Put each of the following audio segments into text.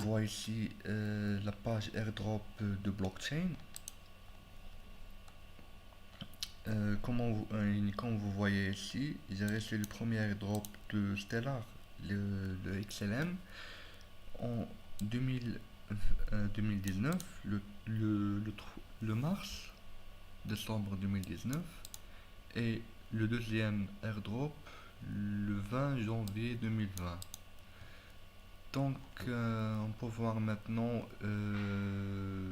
On voit ici la page airdrop de blockchain. Comme vous voyez ici, j'ai reçu le premier airdrop de Stellar, le XLM, en 2000, 2019, le mars, décembre 2019, et le deuxième airdrop le 20 janvier 2020. Donc, on peut voir maintenant, je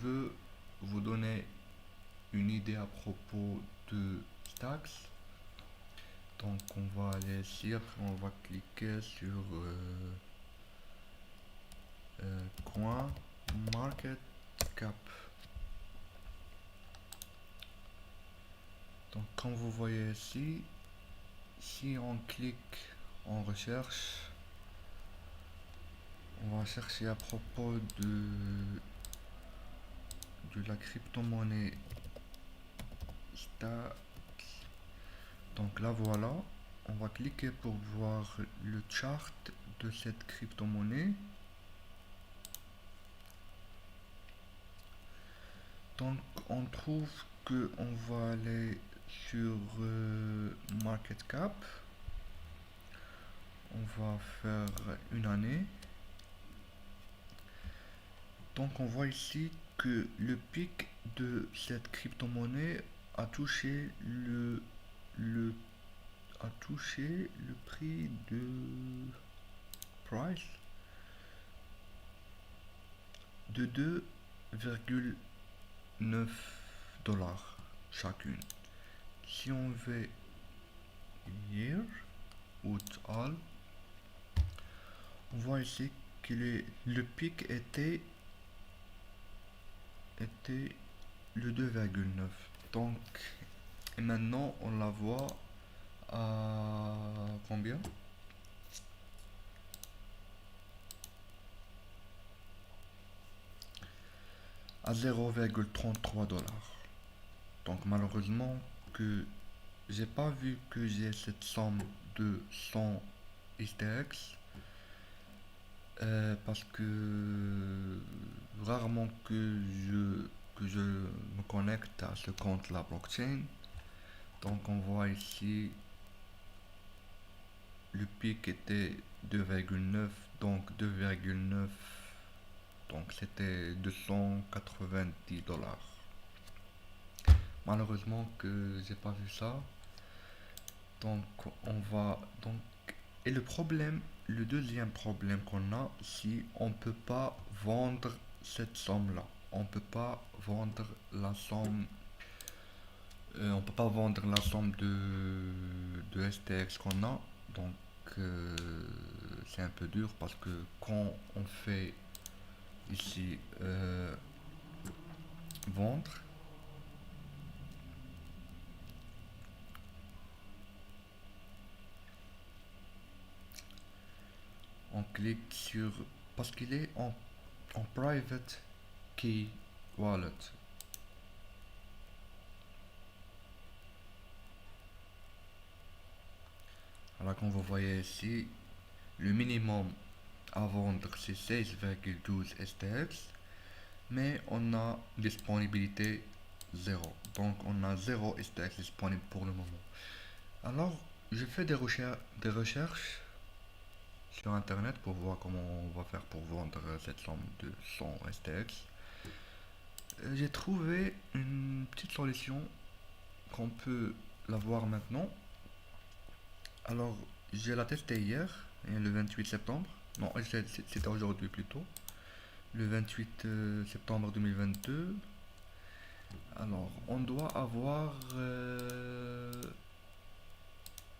veux vous donner une idée à propos de Stacks. Donc, on va aller ici, après on va cliquer sur Coin Market Cap. Donc, comme vous voyez ici, si on clique en recherche, on va chercher à propos de la crypto-monnaie Stacks. Donc là voilà, on va cliquer pour voir le chart de cette crypto-monnaie. Donc on trouve que on va aller sur Market Cap. On va faire une année. Donc on voit ici que le pic de cette crypto-monnaie a touché le a touché le prix de price de 2,9 $ chacune. Si on veut year ou all, on voit ici que le pic était le 2,9. Donc, et maintenant on la voit à combien? À 0,33 $. Donc malheureusement que j'ai pas vu que j'ai cette somme de 100 STX, parce que rarement que je me connecte à ce compte la blockchain. Donc on voit ici le pic était 2,9, donc 2,9, donc c'était 290 $. Malheureusement que j'ai pas vu ça. Donc on va donc, et le deuxième problème qu'on a, si on peut pas vendre cette somme là, on peut pas vendre la somme, on peut pas vendre la somme de STX qu'on a. Donc euh, c'est un peu dur parce que quand on fait ici vendre, on clique sur, parce qu'il est en private key wallet. Alors comme vous voyez ici, le minimum à vendre c'est 16,12 STX, mais on a disponibilité 0. Donc on a 0 STX disponible pour le moment. Alors je fais des recherches sur internet pour voir comment on va faire pour vendre cette somme de 100 STX. J'ai trouvé une petite solution qu'on peut la voir maintenant. Alors j'ai la testé hier, le 28 septembre. Non, c'était aujourd'hui plutôt. Le 28 septembre 2022. Alors, on doit avoir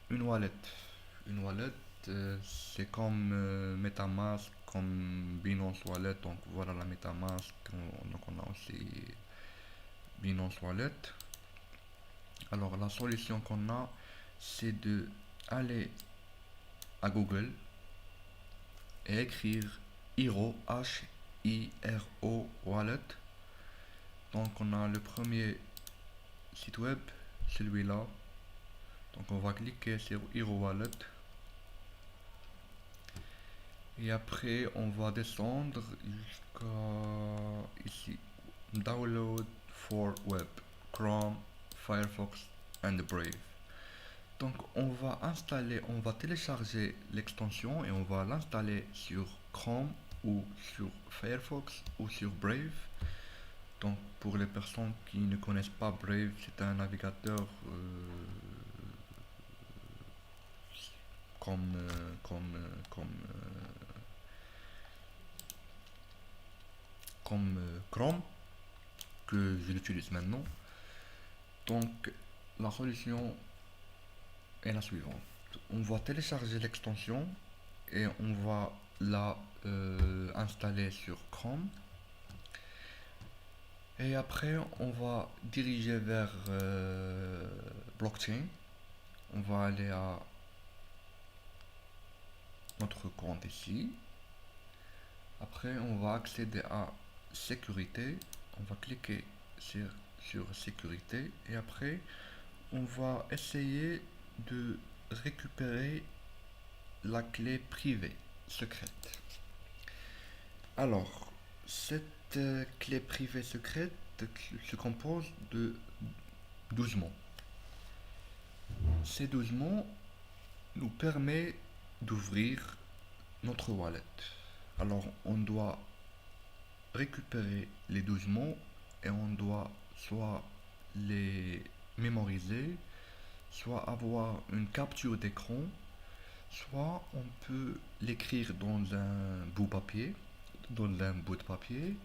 une wallet. Une wallet, c'est comme MetaMask, comme Binance Wallet. Donc voilà la MetaMask. Donc on a aussi Binance Wallet. Alors la solution qu'on a, c'est de aller à Google et écrire Hiro, Hiro Wallet. Donc on a le premier site web, celui-là. Donc on va cliquer sur Hero Wallet. Et après, on va descendre jusqu'à ici. Download for web, Chrome, Firefox and Brave. Donc on va télécharger l'extension et on va l'installer sur Chrome ou sur Firefox ou sur Brave. Donc pour les personnes qui ne connaissent pas Brave, c'est un navigateur comme, Chrome que je l'utilise maintenant. Donc la solution est la suivante. On va télécharger l'extension et on va la installer sur Chrome. Et après, on va diriger vers blockchain. On va aller à notre compte ici. Après, on va accéder à sécurité. On va cliquer sur sécurité. Et après, on va essayer de récupérer la clé privée secrète. Alors, cette clé privée secrète se compose de 12 mots. Ces 12 mots nous permettent d'ouvrir notre wallet. Alors, on doit récupérer les 12 mots et on doit soit les mémoriser, soit avoir une capture d'écran, soit on peut l'écrire dans un bout de papier,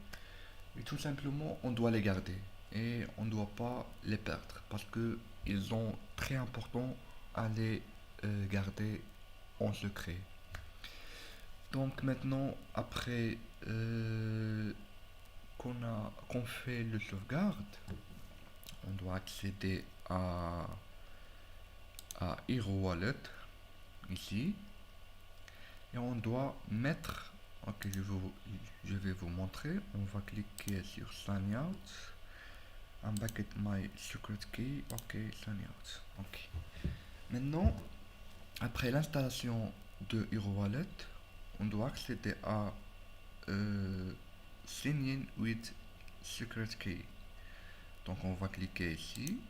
et tout simplement on doit les garder et on ne doit pas les perdre parce que ils sont très importants à les garder en secret. Donc maintenant, après qu'on fait le sauvegarde, on doit accéder à Hero Wallet ici et on doit mettre. Ok, je vais vous montrer. On va cliquer sur Sign Out. I'm back at my secret key. Ok, Sign Out. Ok. Maintenant, après l'installation de Hero Wallet, on doit accéder à Sign in with secret key. Donc on va cliquer ici.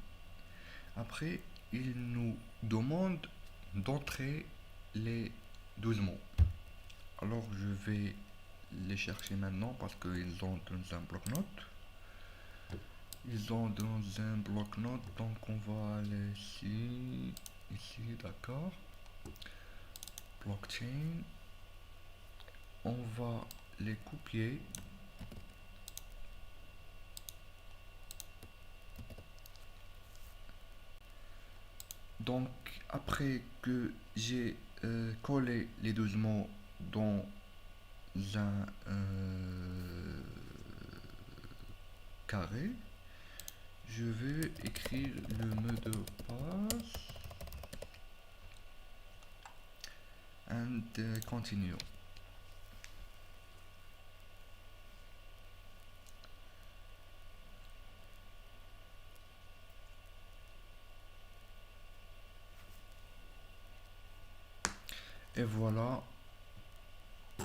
Après, il nous demande d'entrer les 12 mots. Alors je vais les chercher maintenant parce qu'ils sont dans un bloc-notes. Ils sont dans un bloc-notes, donc on va aller ici, d'accord. Blockchain. On va les copier. Donc après que j'ai collé les 12 mots dans un carré, je vais écrire le mot de passe and continue. Et voilà.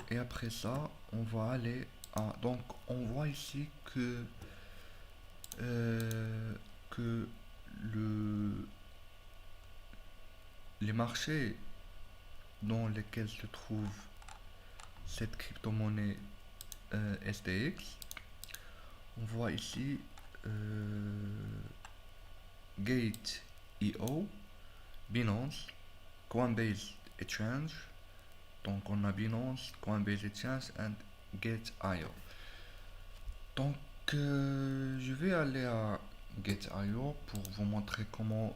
Et après ça, on va aller à... Donc on voit ici euh, que le, les marchés dans lesquels se trouve cette crypto-monnaie STX, on voit ici Gate.io, Binance, Coinbase Exchange. Donc on a Binance, Coinbase Exchange and Gate.io. Donc je vais aller à Gate.io pour vous montrer comment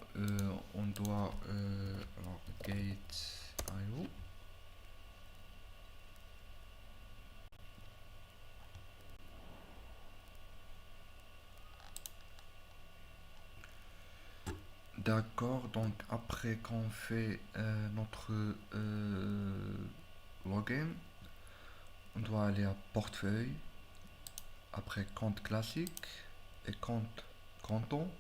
on doit alors Gate.io. D'accord, donc après qu'on fait notre login, on doit aller à portefeuille, après compte classique et compte canton.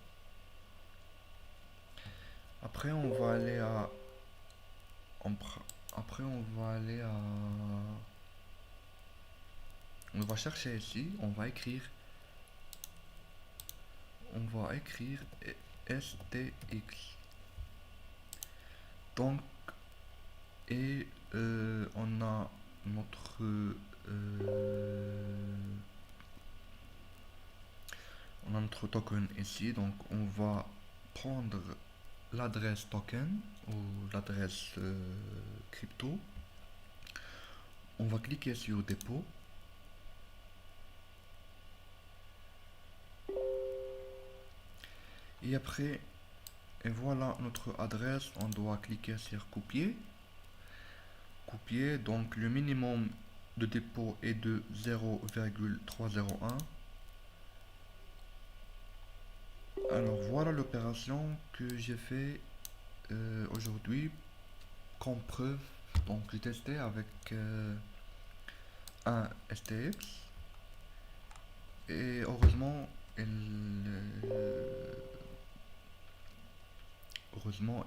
Après on va aller à après on va aller à on va chercher ici, on va écrire stx. Donc, et on a notre token ici, donc on va prendre l'adresse token ou l'adresse crypto. On va cliquer sur dépôt. Et après, et voilà notre adresse, on doit cliquer sur copier. Copier, donc le minimum de dépôt est de 0,301. Alors voilà l'opération que j'ai fait aujourd'hui comme preuve. Donc j'ai testé avec un STX et heureusement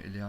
il est